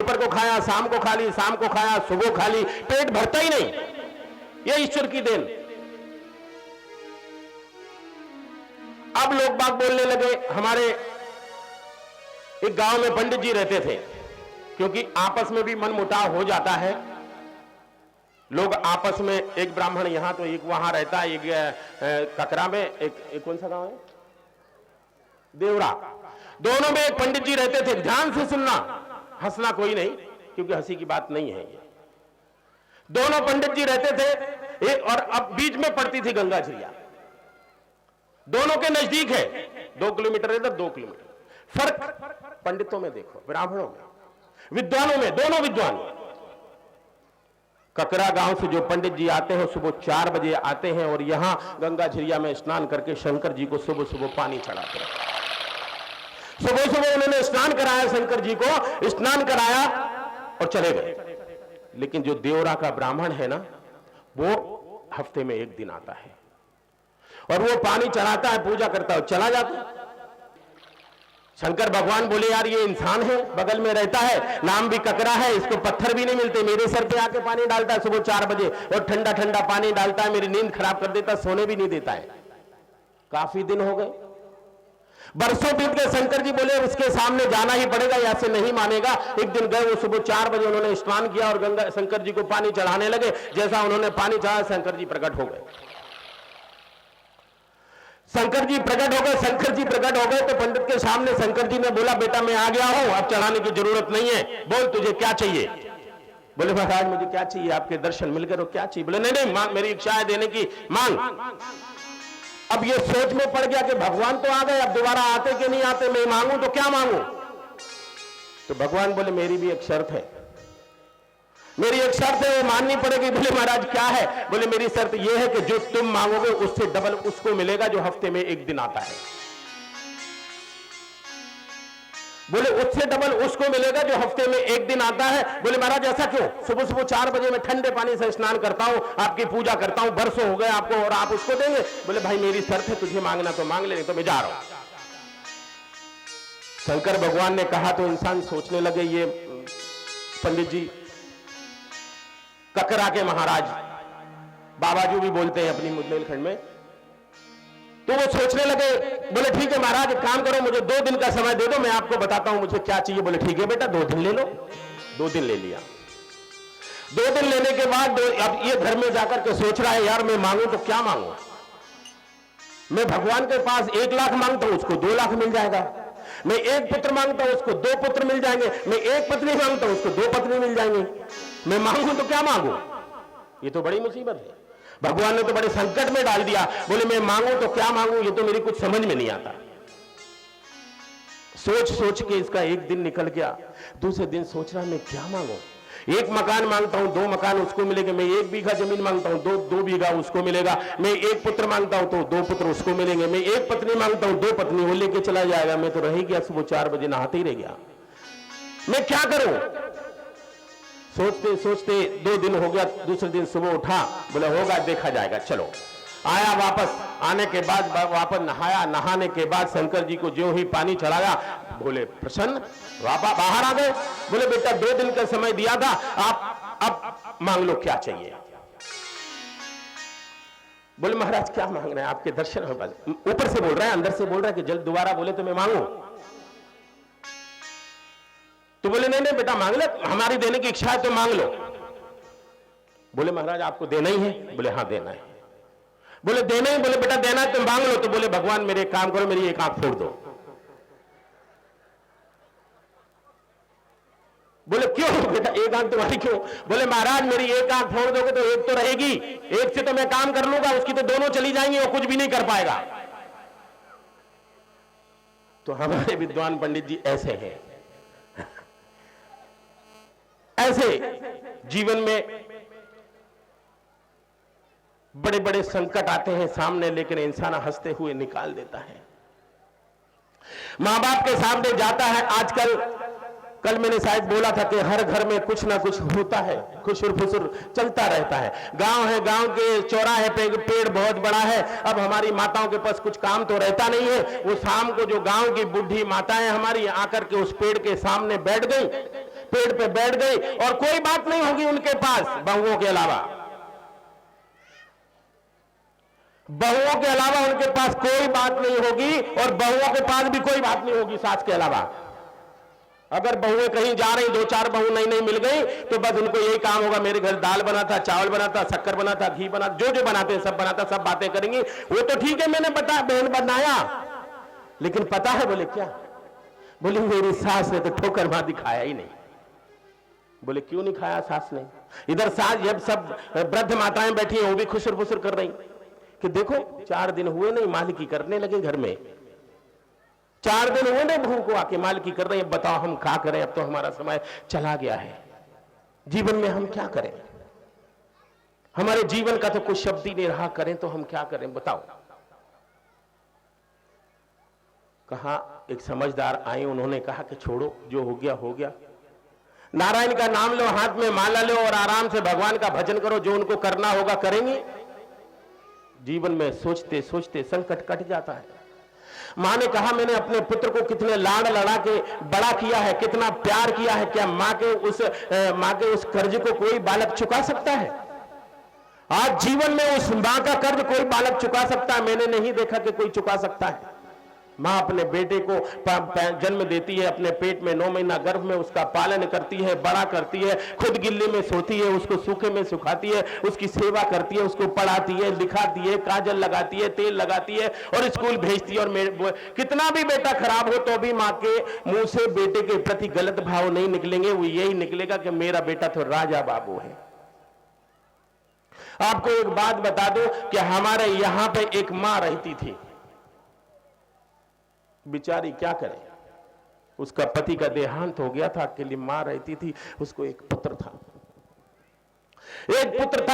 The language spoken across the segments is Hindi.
दोपहर को खाया, शाम को खा ली, शाम को खाया, सुबह खा ली, पेट भरता ही नहीं। ये ईश्वर की देन। अब लोग बाग बोलने लगे। हमारे एक गांव में पंडित जी रहते थे, क्योंकि आपस में भी मनमुटाव हो जाता है। लोग आपस में, एक ब्राह्मण यहां तो एक वहां रहता है, एक ककरा में, एक कौन सा गांव है, देवरा, दोनों में एक पंडित जी रहते थे। ध्यान से सुनना, हंसना कोई नहीं, क्योंकि हंसी की बात नहीं है ये। दोनों पंडित जी रहते थे, और अब बीच में पड़ती थी गंगा झरिया। दोनों के नजदीक है, 2 किलोमीटर इधर, 2 किलोमीटर। फर्क पंडितों में देखो, ब्राह्मणों में, विद्वानों में, दोनों विद्वान। ककरा गांव से जो पंडित जी आते हैं सुबह 4 बजे आते हैं, और यहां गंगा झरिया में स्नान करके शंकर जी को सुबह सुबह पानी चढ़ाते हैं। सुबह सुबह उन्होंने स्नान कराया, शंकर जी को स्नान कराया और चले गए। लेकिन जो देवरा का ब्राह्मण है ना, वो हफ्ते में 1 दिन आता है, और वो पानी चढ़ाता है, पूजा करता है, चला जाता है। शंकर भगवान बोले, यार ये इंसान है, बगल में रहता है, नाम भी ककरा है, इसको पत्थर भी नहीं मिलते, मेरे सर पे आके पानी डालता है सुबह 4 बजे, और ठंडा ठंडा पानी डालता है, मेरी नींद खराब कर देता, सोने भी नहीं देता है। काफी दिन हो गए, बरसों बीत गए। शंकर जी बोले, उसके सामने जाना ही पड़ेगा, यहाँ से नहीं मानेगा। एक दिन गए, वो सुबह 4 बजे उन्होंने स्नान किया और गंगा शंकर जी को पानी चढ़ाने लगे। जैसा उन्होंने पानी चढ़ाया, शंकर जी प्रकट हो गए। शंकर जी प्रकट हो गए। शंकर जी प्रकट हो गए तो पंडित के सामने शंकर जी ने बोला, बेटा मैं आ गया हूं, अब चढ़ाने की जरूरत नहीं है, बोल तुझे क्या चाहिए। बोले, महाराज मुझे क्या चाहिए, आपके दर्शन मिल गए, क्या चाहिए। बोले, नहीं नहीं मांग, मेरी इच्छा है देने की, मांग। अब ये सोच में पड़ गया कि भगवान तो आ गए, अब दोबारा आते कि नहीं आते, मैं मांगू तो क्या मांगू। तो भगवान बोले, मेरी भी एक शर्त है, मेरी एक शर्त है, वो माननी पड़ेगी। बोले, महाराज क्या है। बोले, मेरी शर्त यह है कि जो तुम मांगोगे उससे डबल उसको मिलेगा जो हफ्ते में 1 दिन आता है। बोले, उससे डबल उसको मिलेगा जो हफ्ते में 1 दिन आता है। बोले, महाराज ऐसा क्यों। सुबह सुबह 4 बजे मैं ठंडे पानी से स्नान करता हूं, आपकी पूजा करता हूं, बरसों हो गए आपको, और आप उसको देंगे। बोले, भाई मेरी शर्त है, तुझे मांगना तो मांग ले, नहीं तो मैं जा रहा हूं। शंकर भगवान ने कहा तो इंसान सोचने लगे, ये पंडित जी ककरा के महाराज, बाबाजू भी बोलते हैं अपनी बुंदेलखंड में, तो वो सोचने लगे। बोले, ठीक है महाराज, एक काम करो, मुझे 2 दिन का समय दे दो, मैं आपको बताता हूं मुझे क्या चाहिए। बोले, ठीक है बेटा, 2 दिन ले लो। 2 दिन ले लिया। 2 दिन लेने के बाद अब ये घर में जाकर के सोच रहा है, यार मैं मांगू तो क्या मांगू। मैं भगवान के पास 1 लाख मांगता हूं, उसको 2 लाख मिल जाएगा। मैं 1 पुत्र मांगता हूं, उसको 2 पुत्र मिल जाएंगे। मैं 1 पत्नी मांगता हूं, उसको 2 पत्नी मिल जाएंगी। मैं मांगू तो क्या मांगू, ये तो बड़ी मुसीबत है। भगवान ने तो बड़े संकट में डाल दिया। बोले, मैं मांगू तो क्या मांगू, ये तो मेरी कुछ समझ में नहीं आता। सोच सोच के इसका 1 दिन निकल गया। दूसरे दिन सोच रहा, मैं क्या मांगू। 1 मकान मांगता हूं, 2 मकान उसको मिलेंगे। मैं 1 बीघा जमीन मांगता हूं, 2 बीघा उसको मिलेगा। मैं 1 पुत्र मांगता हूं तो 2 पुत्र उसको मिलेंगे। मैं 1 पत्नी मांगता हूं, 2 पत्नी वो लेके चला जाएगा। मैं तो रह गया, सुबह 4 बजे नहाते ही रह गया। मैं क्या करूं। सोचते सोचते 2 दिन हो गया। दूसरे दिन सुबह उठा, बोला होगा, देखा जाएगा, चलो। आया वापस, आने के बाद वापस नहाया। नहाने के बाद शंकर जी को जो ही पानी चढ़ाया, बोले प्रसन्न, वापस बाहर आ गए। बोले, बेटा 2 दिन का समय दिया था, आप अब मांग लो क्या चाहिए। बोले, महाराज क्या मांग रहे हैं, आपके दर्शन हो। ऊपर से बोल रहा है, अंदर से बोल रहा है कि जल्द दोबारा बोले तो मैं मांगू। तो बोले, नहीं नहीं बेटा मांग ले, हमारी देने की इच्छा है तो मांग लो। बोले, महाराज आपको देना ही है। बोले, हाँ देना है। बोले, देना ही। बोले, बेटा देना है तो मांग लो। तो बोले, भगवान मेरे एक काम करो, मेरी 1 आंख फोड़ दो। बोले, क्यों बेटा 1 आंख तुम्हारी क्यों। बोले, महाराज मेरी 1 आंख फोड़ दोगे तो 1 तो रहेगी, 1 से तो मैं काम कर लूंगा, उसकी तो दोनों चली जाएंगी, वो कुछ भी नहीं कर पाएगा। तो हमारे विद्वान पंडित जी ऐसे हैं। ऐसे जीवन में बड़े बड़े संकट आते हैं सामने, लेकिन इंसान हंसते हुए निकाल देता है। मां बाप के सामने जाता है। आजकल, कल मैंने शायद बोला था कि हर घर में कुछ ना कुछ होता है, खुशुर फुसुर चलता रहता है। गांव है, गांव के चौराहे पे पेड़ बहुत बड़ा है। अब हमारी माताओं के पास कुछ काम तो रहता नहीं है। वो शाम को जो गांव की बुढ़ी माताएं हमारी आकर के उस पेड़ के सामने बैठ गई, पेड़ पे बैठ गई और कोई बात नहीं होगी उनके पास बहुओं के अलावा, बहुओं के अलावा उनके पास कोई बात नहीं होगी और बहुओं के पास भी कोई बात नहीं होगी सास के अलावा। अगर बहुएं कहीं जा रही, दो चार बहू नई नई मिल गई तो बस उनको यही काम होगा, मेरे घर दाल बना था, चावल बना था, शक्कर बना था, घी बना, जो जो बनाते हैं सब बनाता, सब बातें करेंगी। वो तो ठीक है, मैंने बहन बनाया, लेकिन पता है बोले क्या, बोली मेरी सास ने तो ठोकर मां दिखाया ही नहीं। बोले क्यों नहीं खाया सास ने? इधर सास जब सब वृद्ध माताएं बैठी हैं वो भी खुसर फुसर कर रही कि देखो 4 दिन हुए नहीं मालिकी करने लगे घर में, 4 दिन हुए नहीं बहू को आके मालिकी कर रहे हैं। बताओ हम क्या करें, अब तो हमारा समय चला गया है, जीवन में हम क्या करें, हमारे जीवन का तो कुछ शब्द ही नहीं रहा, करें तो हम क्या करें बताओ। कहा एक समझदार आए, उन्होंने कहा कि छोड़ो जो हो गया हो गया, नारायण का नाम लो, हाथ में माला लो और आराम से भगवान का भजन करो, जो उनको करना होगा करेंगे। जीवन में सोचते सोचते संकट कट जाता है। मां ने कहा मैंने अपने पुत्र को कितने लाड़ लड़ा के बड़ा किया है, कितना प्यार किया है, क्या मां के उस कर्ज को कोई बालक चुका सकता है? आज जीवन में उस मां का कर्ज कोई बालक चुका सकता है? मैंने नहीं देखा कि कोई चुका सकता है। मां अपने बेटे को जन्म देती है, अपने पेट में 9 महीना गर्भ में उसका पालन करती है, बड़ा करती है, खुद गिल्ली में सोती है, उसको सूखे में सुखाती है, उसकी सेवा करती है, उसको पढ़ाती है, लिखाती है, काजल लगाती है, तेल लगाती है और स्कूल भेजती है। और कितना भी बेटा खराब हो तो भी मां के मुंह से बेटे के प्रति गलत भाव नहीं निकलेंगे, वो यही निकलेगा कि मेरा बेटा तो राजा बाबू है। आपको एक बात बता दो कि हमारे यहां पे एक मां रहती थी, बिचारी क्या करे, उसका पति का देहांत हो गया था, अकेली मां रहती थी, उसको एक पुत्र था,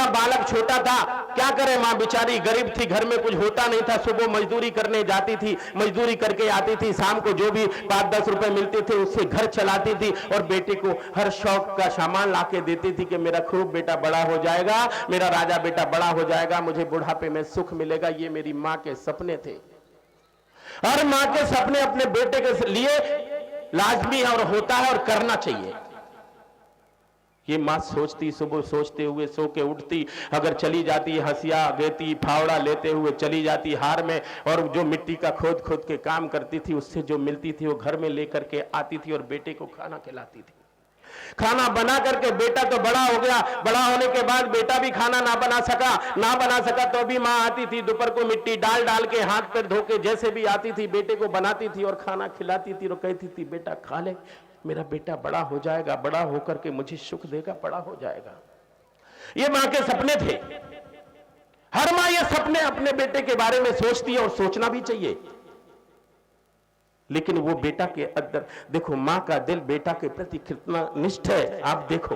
बालक छोटा था, क्या करे मां बेचारी गरीब थी, घर में कुछ होता नहीं था, सुबह मजदूरी करने जाती थी, मजदूरी करके आती थी, शाम को जो भी 5-10 रुपए मिलते थे उससे घर चलाती थी और बेटे को हर शौक का सामान लाके देती थी कि मेरा खूब बेटा बड़ा हो जाएगा, मेरा राजा बेटा बड़ा हो जाएगा, मुझे बुढ़ापे में सुख मिलेगा। ये मेरी मां के सपने थे। हर मां के सपने अपने बेटे के लिए लाजमी है और होता है और करना चाहिए। ये मां सोचती, सुबह सोचते हुए सो के उठती, अगर चली जाती हंसिया गेती फावड़ा लेते हुए चली जाती हार में, और जो मिट्टी का खोद खोद के काम करती थी उससे जो मिलती थी वो घर में लेकर के आती थी और बेटे को खाना खिलाती थी। खाना बना करके बेटा तो बड़ा हो गया, बड़ा होने के बाद बेटा भी खाना ना बना सका तो भी मां आती थी, दोपहर को मिट्टी डाल डाल के हाथ पैर धो के जैसे भी आती थी बेटे को बनाती थी और खाना खिलाती थी और कहती थी बेटा खा ले, मेरा बेटा बड़ा हो जाएगा, बड़ा होकर के मुझे सुख देगा, बड़ा हो जाएगा। ये मां के सपने थे। हर मां ये सपने अपने बेटे के बारे में सोचती है और सोचना भी चाहिए, लेकिन वो बेटा के अंदर देखो, मां का दिल बेटा के प्रति कितना निष्ठ है। आप देखो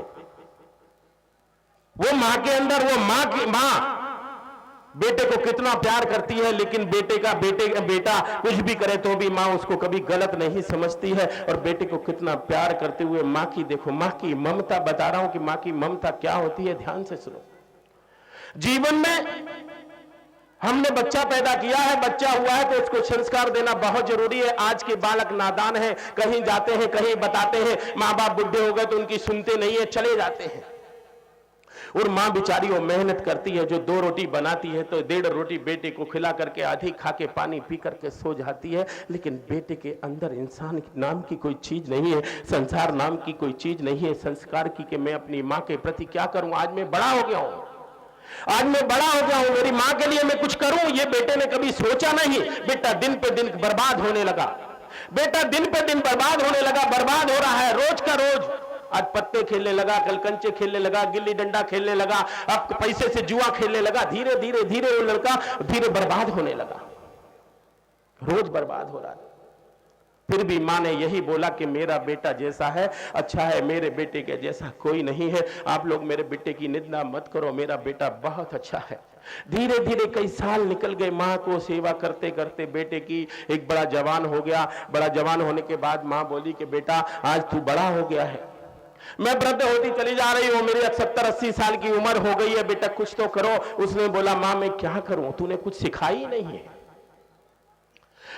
वो मां के अंदर, वो मां बेटे को कितना प्यार करती है, लेकिन बेटा कुछ भी करे तो भी मां उसको कभी गलत नहीं समझती है। और बेटे को कितना प्यार करते हुए मां की देखो, मां की ममता, बता रहा हूं कि मां की ममता क्या होती है, ध्यान से सुनो। जीवन में हमने बच्चा पैदा किया है, बच्चा हुआ है तो उसको संस्कार देना बहुत जरूरी है। आज के बालक नादान हैं, कहीं जाते हैं कहीं बताते हैं, माँ बाप बुढ़े हो गए तो उनकी सुनते नहीं है, चले जाते हैं। और माँ बेचारी वो मेहनत करती है, जो 2 रोटी बनाती है तो 1.5 रोटी बेटे को खिला करके आधी खा के पानी पी करके सो जाती है, लेकिन बेटे के अंदर इंसान नाम की कोई चीज नहीं है, संसार नाम की कोई चीज नहीं है, संस्कार की कि मैं अपनी माँ के प्रति क्या करूं। आज मैं बड़ा हो गया हूं, मेरी मां के लिए मैं कुछ करूं, ये बेटे ने कभी सोचा नहीं। बेटा दिन पे दिन बर्बाद होने लगा, बर्बाद हो रहा है, रोज का रोज। आज पत्ते खेलने लगा, कल कंचे खेलने लगा, गिल्ली डंडा खेलने लगा, अब पैसे से जुआ खेलने लगा, धीरे धीरे वो लड़का धीरे बर्बाद होने लगा, रोज बर्बाद हो रहा है। फिर भी मां ने यही बोला कि मेरा बेटा जैसा है अच्छा है, मेरे बेटे के जैसा कोई नहीं है। आप लोग मेरे बेटे की निंदा मत करो, मेरा बेटा बहुत अच्छा है। धीरे धीरे कई साल निकल गए, मां को सेवा करते करते बेटे की एक बड़ा जवान हो गया। बड़ा जवान होने के बाद मां बोली कि बेटा आज तू बड़ा हो गया है, मैं वृद्ध होती चली जा रही हूं, मेरी 70-80 साल की उम्र हो गई है, बेटा कुछ तो करो। उसने बोला मां मैं क्या करूं, तूने कुछ सिखाई नहीं है,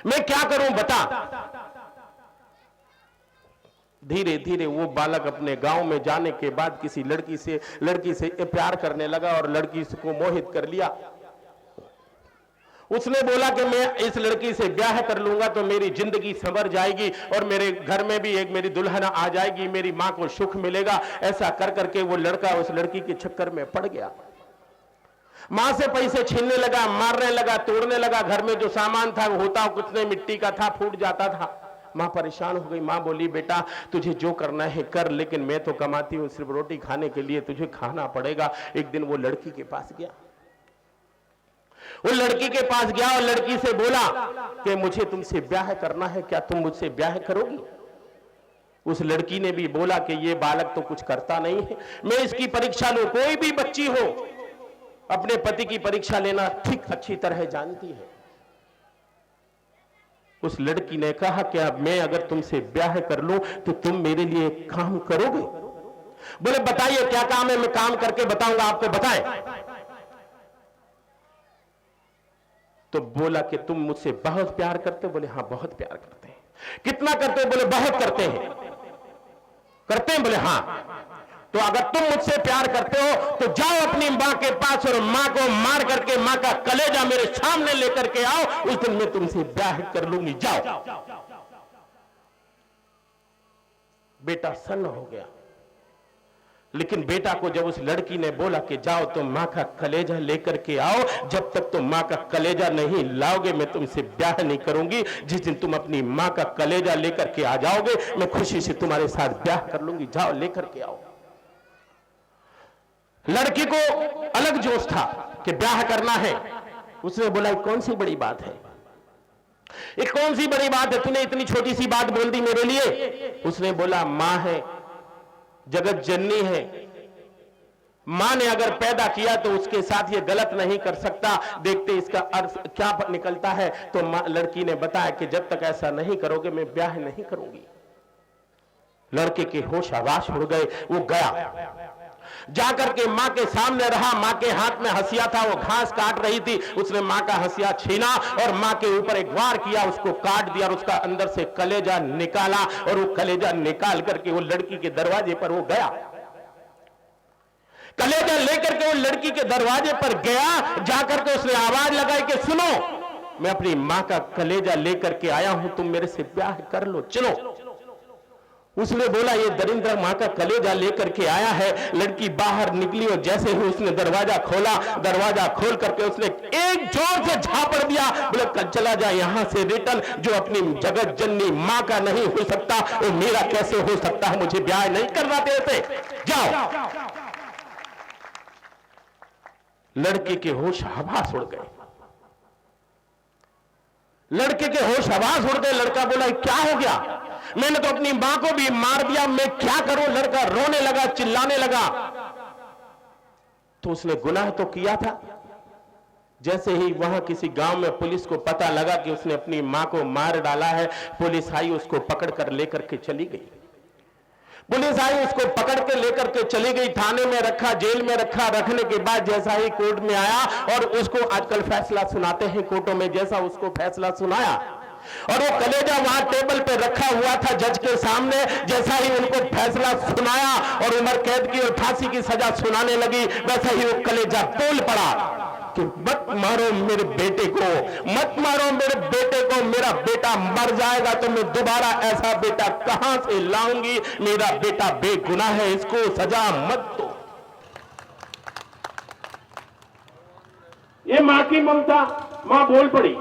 मैं क्या करूं बता। धीरे धीरे वो बालक अपने गांव में जाने के बाद किसी लड़की से प्यार करने लगा और लड़की को मोहित कर लिया। उसने बोला कि मैं इस लड़की से ब्याह कर लूंगा तो मेरी जिंदगी संवर जाएगी और मेरे घर में भी एक मेरी दुल्हन आ जाएगी, मेरी मां को सुख मिलेगा। ऐसा कर करके वो लड़का उस लड़की के चक्कर में पड़ गया। मां से पैसे छीनने लगा, मारने लगा, तोड़ने लगा। घर में जो सामान था वो होता कुछ नहीं, मिट्टी का था, फूट जाता था। मां परेशान हो गई। मां बोली, बेटा तुझे जो करना है कर, लेकिन मैं तो कमाती हूं सिर्फ रोटी खाने के लिए, तुझे खाना पड़ेगा। एक दिन वो लड़की के पास गया। वो लड़की के पास गया और लड़की से बोला कि मुझे तुमसे ब्याह करना है, क्या तुम मुझसे ब्याह करोगी? उस लड़की ने भी बोला कि ये बालक तो कुछ करता नहीं है, मैं इसकी परीक्षा लूं। कोई भी बच्ची हो अपने पति की परीक्षा लेना ठीक अच्छी तरह जानती है। उस लड़की ने कहा कि अब मैं अगर तुमसे ब्याह कर लूं तो तुम मेरे लिए काम करोगे? बोले बताइए क्या काम है, मैं काम करके बताऊंगा आपको, बताएं। तो बोला कि तुम मुझसे बहुत प्यार करते हो? बोले हाँ बहुत प्यार करते हैं। कितना करते हो? बोले बहुत करते हैं। करते हैं? बोले हाँ। तो अगर तुम मुझसे प्यार करते हो तो जाओ अपनी मां के पास और मां को मार करके मां का कलेजा मेरे सामने लेकर के आओ, उस दिन मैं तुमसे ब्याह कर लूंगी, जाओ। बेटा सन्न हो गया। लेकिन बेटा को जब उस लड़की ने बोला कि जाओ तो मां का कलेजा लेकर के आओ, जब तक तुम मां का कलेजा नहीं लाओगे मैं तुमसे ब्याह नहीं करूंगी। जिस दिन तुम अपनी मां का कलेजा लेकर के आ जाओगे मैं खुशी से तुम्हारे साथ ब्याह कर लूंगी, जाओ लेकर के आओ। लड़की को अलग जोश था कि ब्याह करना है। उसने बोला कौन सी बड़ी बात है, एक कौन सी बड़ी बात है, तूने इतनी छोटी सी बात बोल दी मेरे लिए। उसने बोला मां है, जगत जननी है, मां ने अगर पैदा किया तो उसके साथ ये गलत नहीं कर सकता। देखते इसका अर्थ क्या निकलता है। तो लड़की ने बताया कि जब तक ऐसा नहीं करोगे मैं ब्याह नहीं करूंगी। लड़के के होश आवास उड़ गए। वो गया, जाकर के मां के सामने रहा। मां के हाथ में हंसिया था, वो घास काट रही थी। उसने मां का हंसिया छीना और मां के ऊपर एक वार किया, उसको काट दिया और उसका अंदर से कलेजा निकाला। और वो कलेजा निकाल करके वो लड़की के दरवाजे पर वो गया। कलेजा लेकर के वो लड़की के दरवाजे पर गया। जाकर के उसने आवाज लगाई कि सुनो, मैं अपनी मां का कलेजा लेकर के आया हूं, तुम मेरे से ब्याह कर लो, चलो। उसने बोला ये दरिंद्र मां का कलेजा लेकर के आया है। लड़की बाहर निकली और जैसे ही उसने दरवाजा खोला, दरवाजा खोल करके उसने एक जोर से झापड़ दिया। बोले कल चला जा यहां से रिटर्न, जो अपनी जगत जननी मां का नहीं हो सकता वो मेरा कैसे हो सकता है, मुझे ब्याह नहीं करना देते, जाओ। लड़के के होश हवास उड़ गए। लड़के के होश आवाज उड़ गए। लड़का बोला क्या हो गया, मैंने तो अपनी मां को भी मार दिया, मैं क्या करूं। लड़का रोने लगा, चिल्लाने लगा। तो उसने गुनाह तो किया था। जैसे ही वहां किसी गांव में पुलिस को पता लगा कि उसने अपनी मां को मार डाला है, पुलिस आई, उसको पकड़ कर लेकर के चली गई। पुलिस आई, उसको पकड़ के लेकर के चली गई, थाने में रखा, जेल में रखा। रखने के बाद जैसा ही कोर्ट में आया और उसको आजकल फैसला सुनाते हैं कोर्टों में, जैसा उसको फैसला सुनाया और वो कलेजा वहां टेबल पे रखा हुआ था जज के सामने, जैसा ही उनको फैसला सुनाया और उम्र कैद की और फांसी की सजा सुनाने लगी, वैसा ही वो कलेजा बोल पड़ा कि मत मारो मेरे बेटे को, मत मारो मेरे बेटे को, मेरा बेटा मर जाएगा तो मैं दोबारा ऐसा बेटा कहां से लाऊंगी। मेरा बेटा बेगुनाह है, इसको सजा मत दो। ये मां की ममता। मां बोल पड़ी।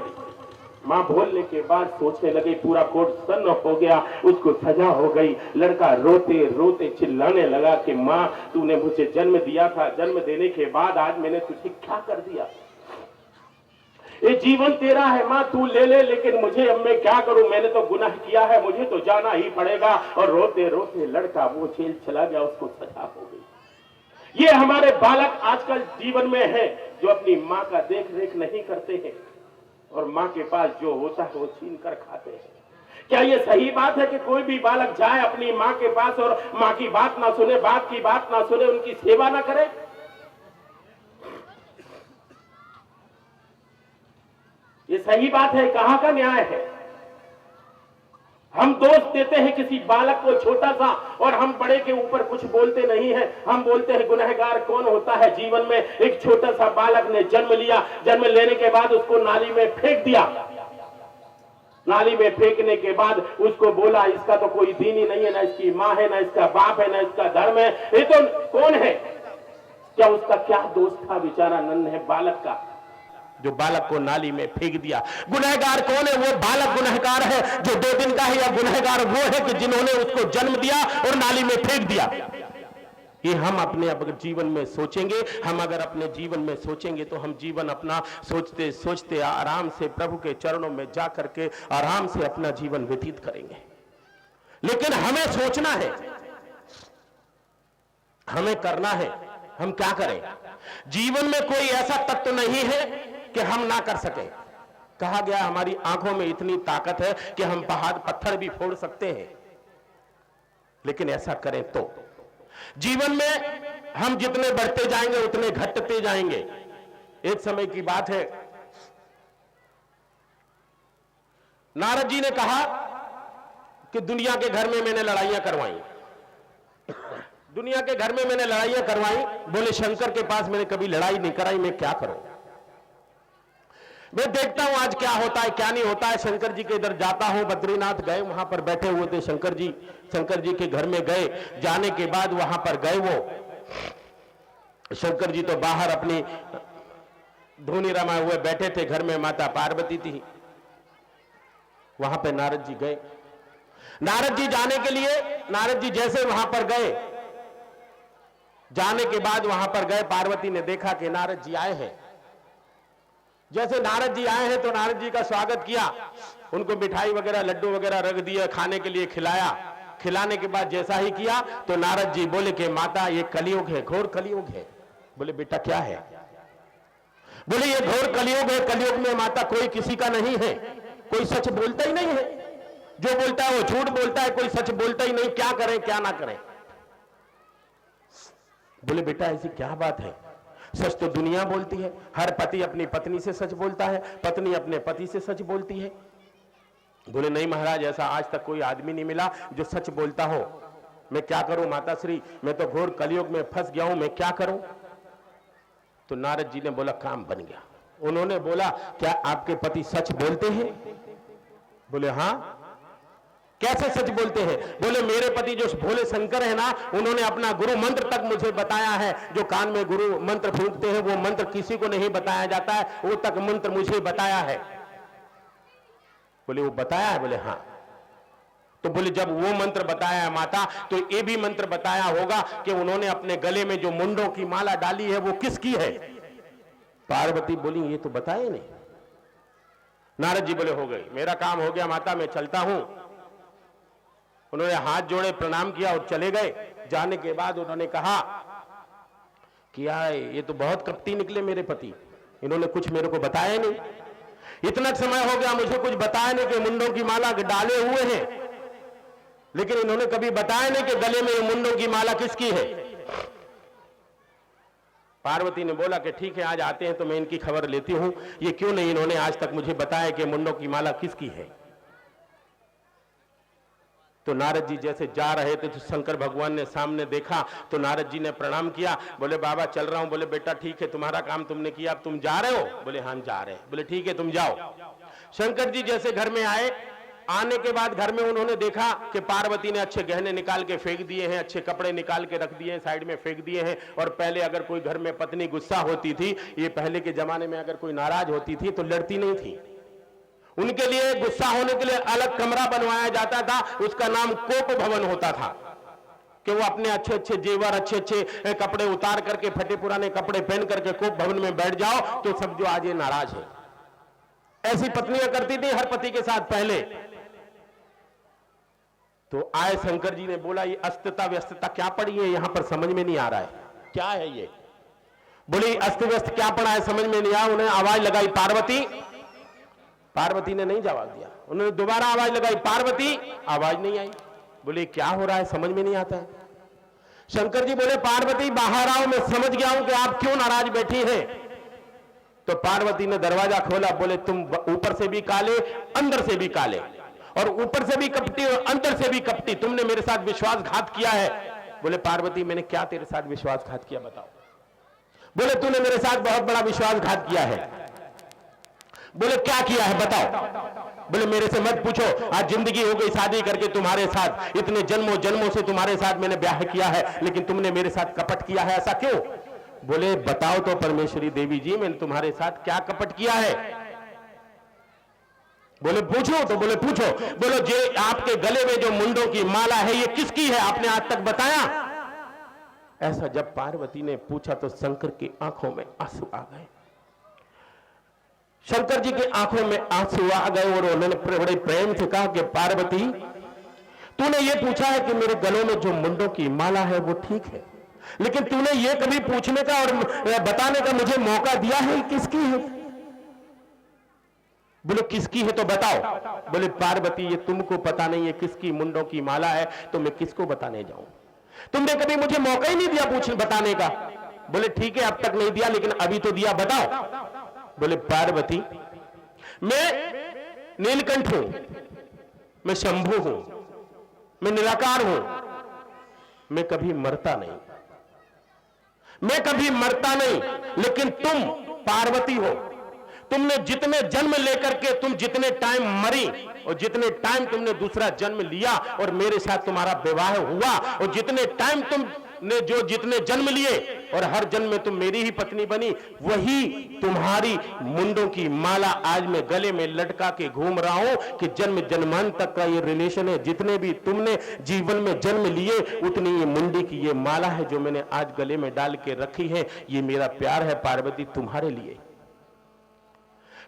मां बोलने के बाद सोचने लगी, पूरा कोर्ट सन्न हो गया, उसको सजा हो गई। लड़का रोते रोते चिल्लाने लगा कि मां तूने मुझे जन्म दिया था, जन्म देने के बाद आज मैंने तुझे क्या कर दिया, ये जीवन तेरा है मां, तू ले ले, लेकिन मुझे अब मैं क्या करूं, मैंने तो गुनाह किया है, मुझे तो जाना ही पड़ेगा। और रोते रोते लड़का वो जेल चला गया, उसको सजा हो गई। ये हमारे बालक आजकल जीवन में है जो अपनी मां का देख रेख नहीं करते हैं और मां के पास जो होता है वो छीन कर खाते हैं। क्या ये सही बात है कि कोई भी बालक जाए अपनी मां के पास और मां की बात ना सुने, बाप की बात ना सुने, उनकी सेवा ना करे? ये सही बात है? कहां का न्याय है? हम दोष देते हैं किसी बालक को छोटा सा, और हम बड़े के ऊपर कुछ बोलते नहीं हैं। हम बोलते हैं गुनहगार कौन होता है जीवन में? एक छोटा सा बालक ने जन्म लिया, जन्म लेने के बाद उसको नाली में फेंक दिया। नाली में फेंकने के बाद उसको बोला इसका तो कोई दीन ही नहीं है, ना इसकी माँ है, ना इसका बाप है, ना इसका धर्म है, ये तो कौन है? क्या उसका क्या दोष था बेचारा नन्हे बालक का, जो बालक को नाली में फेंक दिया? गुनहगार कौन है? वो बालक गुनहगार है जो 2 दिन का है, या गुनहगार वो है कि जिन्होंने उसको जन्म दिया और नाली में फेंक दिया? ये हम अपने अगर जीवन में सोचेंगे, हम अगर अपने जीवन में सोचेंगे तो हम जीवन अपना सोचते सोचते आराम से प्रभु के चरणों में जा करके आराम से अपना जीवन व्यतीत करेंगे। लेकिन हमें सोचना है, हमें करना है। हम क्या करें? जीवन में कोई ऐसा तत्व नहीं है कि हम ना कर सके। कहा गया हमारी आंखों में इतनी ताकत है कि हम पहाड़ पत्थर भी फोड़ सकते हैं, लेकिन ऐसा करें तो जीवन में हम जितने बढ़ते जाएंगे उतने घटते जाएंगे। एक समय की बात है, नारद जी ने कहा कि दुनिया के घर में मैंने लड़ाइयां करवाई, दुनिया के घर में मैंने लड़ाइयां करवाई। बोले शंकर के पास मैंने कभी लड़ाई नहीं कराई, मैं क्या करूं? मैं देखता हूं आज क्या होता है क्या नहीं होता है। शंकर जी के इधर जाता हूं, बद्रीनाथ गए, वहां पर बैठे हुए थे शंकर जी के घर में गए। जाने के बाद वहां पर गए, वो शंकर जी तो बाहर अपनी धूनी रमाए हुए बैठे थे, घर में माता पार्वती थी। वहां पे नारद जी गए। नारद जी जाने के लिए, नारद जी जैसे वहां पर गए, जाने के बाद वहां पर गए, पार्वती ने देखा कि नारद जी आए हैं। जैसे नारद जी आए हैं तो नारद जी का स्वागत किया, उनको मिठाई वगैरह लड्डू वगैरह रख दिया, खाने के लिए खिलाया। खिलाने के बाद जैसा ही किया तो नारद जी बोले कि माता ये कलयुग है, घोर कलयुग है। बोले बेटा क्या है? बोले ये घोर कलयुग है, कलयुग में माता कोई किसी का नहीं है, कोई सच बोलता ही नहीं है, जो बोलता है वो झूठ बोलता है, कोई सच बोलता ही नहीं, क्या करें क्या ना करें? बोले बेटा ऐसी क्या बात है? सच तो दुनिया बोलती है, हर पति अपनी पत्नी से सच बोलता है, पत्नी अपने पति से सच बोलती है। बोले नहीं महाराज, ऐसा आज तक कोई आदमी नहीं मिला जो सच बोलता हो। मैं क्या करूं माता श्री, मैं तो घोर कलयुग में फंस गया हूं, मैं क्या करूं? तो नारद जी ने बोला काम बन गया। उन्होंने बोला क्या आपके पति सच बोलते हैं? बोले हां। कैसे सच बोलते हैं? बोले मेरे पति जो भोले शंकर है ना, उन्होंने अपना गुरु मंत्र तक मुझे बताया है। जो कान में गुरु मंत्र फूंकते हैं वो मंत्र किसी को नहीं बताया जाता है, वो तक मंत्र मुझे बताया है। बोले वो बताया है? बोले हाँ। तो बोले जब वो मंत्र बताया है माता, तो ये भी मंत्र बताया होगा कि उन्होंने अपने गले में जो मुंडों की माला डाली है वो किसकी है? पार्वती बोली ये तो बताए नहीं। नारद जी बोले हो गई, मेरा काम हो गया माता, मैं चलता हूं। उन्होंने हाथ जोड़े, प्रणाम किया और चले गए। जाने के बाद उन्होंने कहा कि ये तो बहुत कपटी निकले मेरे पति, इन्होंने कुछ मेरे को बताया नहीं। इतना समय हो गया मुझे कुछ बताया नहीं कि मुंडों की माला डाले हुए हैं, लेकिन इन्होंने कभी बताया नहीं कि गले में मुंडों की माला किसकी है। पार्वती ने बोला कि ठीक है आज आते हैं तो मैं इनकी खबर लेती हूं, ये क्यों नहीं इन्होंने आज तक मुझे बताया कि मुंडों की माला किसकी है। तो नारद जी जैसे जा रहे थे तो शंकर भगवान ने सामने देखा, तो नारद जी ने प्रणाम किया। बोले बाबा चल रहा हूं। बोले बेटा ठीक है, तुम्हारा काम तुमने किया, अब तुम जा रहे हो? बोले हाँ जा रहे हैं। बोले ठीक है तुम जाओ। शंकर जी जैसे घर में आए, आने के बाद घर में उन्होंने देखा कि पार्वती ने अच्छे गहने निकाल के फेंक दिए हैं, अच्छे कपड़े निकाल के रख दिए हैं, साइड में फेंक दिए हैं। और पहले अगर कोई घर में पत्नी गुस्सा होती थी, ये पहले के जमाने में अगर कोई नाराज होती थी तो लड़ती नहीं थी, उनके लिए गुस्सा होने के लिए अलग कमरा बनवाया जाता था, उसका नाम कोप भवन होता था, कि वो अपने अच्छे अच्छे जेवर, अच्छे अच्छे कपड़े उतार करके, फटे पुराने कपड़े पहन करके कोप भवन में बैठ जाओ तो सब जो आज ये नाराज है। ऐसी पत्नियां करती थी हर पति के साथ पहले। तो आए शंकर जी ने बोला ये अस्तित्व व्यस्तता क्या पड़ी है यहां पर, समझ में नहीं आ रहा है, क्या है ये? बोली अस्त व्यस्त क्या पड़ा है, समझ में नहीं आया। उन्हें आवाज लगाई पार्वती, पार्वती ने नहीं जवाब दिया। उन्होंने दोबारा आवाज लगाई पार्वती, आवाज नहीं आई। बोले क्या हो रहा है, समझ में नहीं आता है। शंकर जी बोले पार्वती बाहर आओ, मैं समझ गया हूं कि आप क्यों नाराज बैठी हैं। तो पार्वती ने दरवाजा खोला। बोले तुम ऊपर से भी काले, अंदर से भी काले। और ऊपर से भी कपटी और अंदर से भी कपटी, तुमने मेरे साथ विश्वासघात किया है। बोले पार्वती मैंने क्या तेरे साथ विश्वासघात किया बताओ। बोले तूने मेरे साथ बहुत बड़ा विश्वासघात किया है। बोले क्या किया है बताओ। बोले मेरे से मत पूछो, आज जिंदगी हो गई शादी करके तुम्हारे साथ, इतने जन्मों जन्मों से तुम्हारे साथ मैंने ब्याह किया है, लेकिन तुमने मेरे साथ कपट किया है, ऐसा क्यों। बोले बताओ तो परमेश्वरी देवी जी मैंने तुम्हारे साथ क्या कपट किया है। बोले पूछो तो बोले पूछो। बोलो जे आपके गले में जो मुंडों की माला है ये किसकी है, आपने आज तक बताया। ऐसा जब पार्वती ने पूछा तो शंकर की आंखों में आंसू आ गए। शंकर जी की आंखों में आंसू आ गए और उन्होंने बड़े प्रेम से कहा कि पार्वती तूने ये पूछा है कि मेरे गलों में जो मुंडों की माला है वो ठीक है, लेकिन तूने ये कभी पूछने का और बताने का मुझे मौका दिया है किसकी है। बोले किसकी है तो बताओ। बोले पार्वती ये तुमको पता नहीं है किसकी मुंडों की माला है तो मैं किसको बताने जाऊं, तुमने कभी मुझे मौका ही नहीं दिया पूछने बताने का। बोले ठीक है अब तक नहीं दिया लेकिन अभी तो दिया, बताओ। बोले पार्वती मैं नीलकंठ हूं, मैं शंभु हूं, मैं निराकार हूं, मैं कभी मरता नहीं, मैं कभी मरता नहीं, लेकिन तुम पार्वती हो। तुमने जितने जन्म लेकर के तुम जितने टाइम मरी और जितने टाइम तुमने दूसरा जन्म लिया और मेरे साथ तुम्हारा विवाह हुआ और जितने टाइम तुमने जो जितने जन्म लिए और हर जन्म में तुम मेरी ही पत्नी बनी, वही तुम्हारी मुंडों की माला आज मैं गले में लटका के घूम रहा हूं कि जन्म जन्मांत तक का ये रिलेशन है। जितने भी तुमने जीवन में जन्म लिए उतनी ये मुंडी की ये माला है जो मैंने आज गले में डाल के रखी है, ये मेरा प्यार है पार्वती तुम्हारे लिए।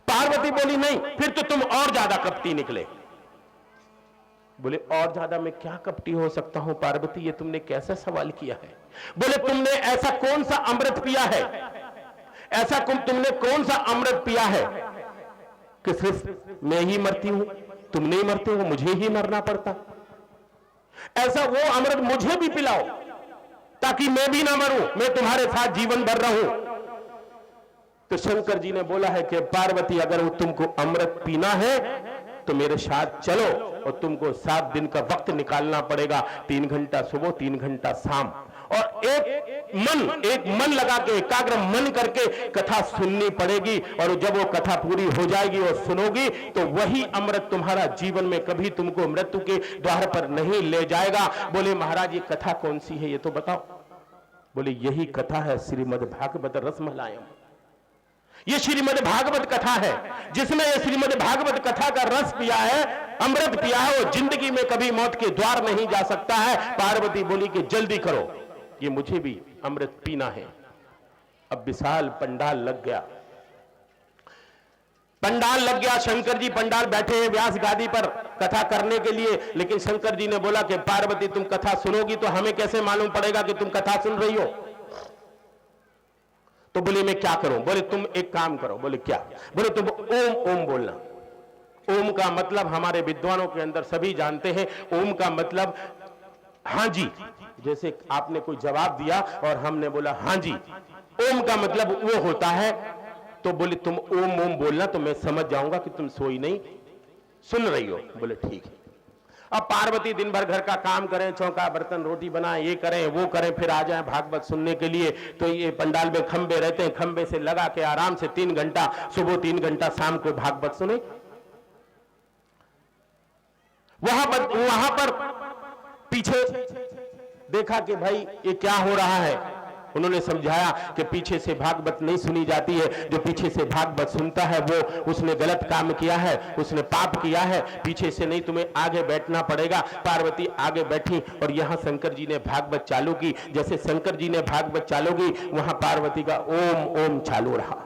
पार्वती बोली नहीं फिर तो तुम और ज्यादा कपटी निकले। बोले और ज्यादा मैं क्या कपटी हो सकता हूं पार्वती, ये तुमने कैसा सवाल किया है। बोले तुमने ऐसा कौन सा अमृत पिया है, ऐसा तुमने कौन सा अमृत पिया है कि सिर्फ मैं ही मरती हूं, तुम नहीं मरते हो, मुझे ही मरना पड़ता। ऐसा वो अमृत मुझे भी पिलाओ ताकि मैं भी ना मरूं, मैं तुम्हारे साथ जीवन भर रहूं। तो शंकर जी ने बोला है कि पार्वती अगर तुमको अमृत पीना है तो मेरे साथ चलो और तुमको 7 दिन का वक्त निकालना पड़ेगा, 3 घंटा सुबह 3 घंटा शाम, और एक मन लगा के एकाग्र मन करके कथा सुननी पड़ेगी। और जब वो कथा पूरी हो जाएगी और सुनोगी तो वही अमृत तुम्हारा जीवन में कभी तुमको मृत्यु के द्वार पर नहीं ले जाएगा। बोले महाराज ये कथा कौन सी है ये तो बताओ। बोले यही कथा है श्रीमद् भागवत रसमलायम, ये श्रीमद् भागवत कथा है। जिसने ये श्रीमद् भागवत कथा का रस पिया है, अमृत पिया है, वो जिंदगी में कभी मौत के द्वार नहीं जा सकता है। पार्वती बोली कि जल्दी करो, ये मुझे भी अमृत पीना है। अब विशाल पंडाल लग गया, पंडाल लग गया। शंकर जी पंडाल बैठे हैं व्यास गादी पर कथा करने के लिए, लेकिन शंकर जी ने बोला कि पार्वती तुम कथा सुनोगी तो हमें कैसे मालूम पड़ेगा कि तुम कथा सुन रही हो। तो बोले मैं क्या करूं। बोले तुम एक काम करो। बोले क्या। बोले तुम ओम ओम बोलना। ओम का मतलब हमारे विद्वानों के अंदर सभी जानते हैं, ओम का मतलब हां जी, जैसे आपने कोई जवाब दिया और हमने बोला हां जी, ओम का मतलब वो होता है। तो बोले तुम ओम ओम बोलना तो मैं समझ जाऊंगा कि तुम सोई नहीं सुन रही हो। बोले ठीक है। अब पार्वती दिन भर घर का काम करें, चौका बर्तन रोटी बनाएं, ये करें वो करें, फिर आ जाएं भागवत सुनने के लिए। तो ये पंडाल में खंबे रहते हैं, खंबे से लगा के आराम से 3 घंटा सुबह 3 घंटा शाम को भागवत सुने। वहां पर पीछे देखा कि भाई ये क्या हो रहा है। उन्होंने समझाया कि पीछे से भागवत नहीं सुनी जाती है, जो पीछे से भागवत सुनता है वो उसने गलत काम किया है, उसने पाप किया है, पीछे से नहीं तुम्हें आगे बैठना पड़ेगा। पार्वती आगे बैठी और यहां शंकर जी ने भागवत चालू की। जैसे शंकर जी ने भागवत चालू की वहां पार्वती का ओम ओम चालू रहा।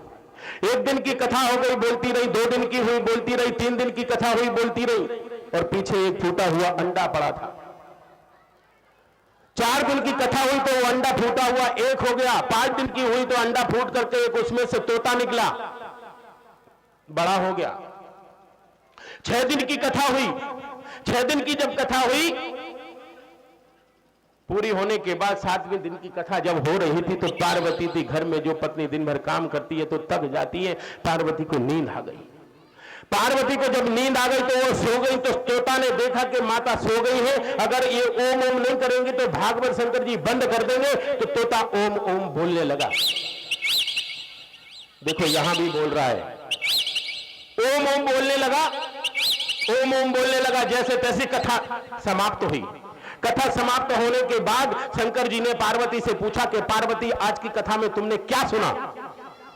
1 दिन की कथा हो गई बोलती रही, 2 दिन की हुई बोलती रही, 3 दिन की कथा हुई बोलती रही, और पीछे एक फूटा हुआ अंडा पड़ा था। 4 दिन की कथा हुई तो वो अंडा फूटा हुआ एक हो गया। 5 दिन की हुई तो अंडा फूट करके एक उसमें से तोता निकला, बड़ा हो गया। 6 दिन की कथा हुई। 6 दिन की जब कथा हुई पूरी होने के बाद 7वें दिन की कथा जब हो रही थी तो पार्वती थी घर में जो पत्नी दिन भर काम करती है तो थक जाती है, पार्वती को नींद आ गई। पार्वती को जब नींद आ गई तो वो सो गई, तो तोता ने देखा कि माता सो गई है, अगर ये ओम ओम नहीं करेंगे तो भागवत शंकर जी बंद कर देंगे। तो तोता ओम ओम बोलने लगा। देखो यहां भी बोल रहा है, ओम ओम बोलने लगा, ओम ओम बोलने लगा। जैसे तैसे कथा समाप्त हुई। कथा समाप्त होने के बाद शंकर जी ने पार्वती से पूछा कि पार्वती, आज की कथा में तुमने क्या सुना?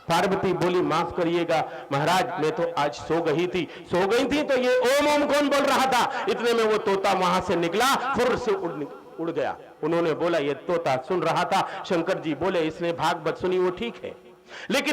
पार्वती बोली, माफ करिएगा महाराज, मैं तो आज सो गई थी तो ये ओम ओम कौन बोल रहा था? इतने में वो तोता वहां से निकला, फुर से उड़ गया। उन्होंने बोला ये तोता सुन रहा था। शंकर जी बोले, इसने भागवत सुनी वो ठीक है, लेकिन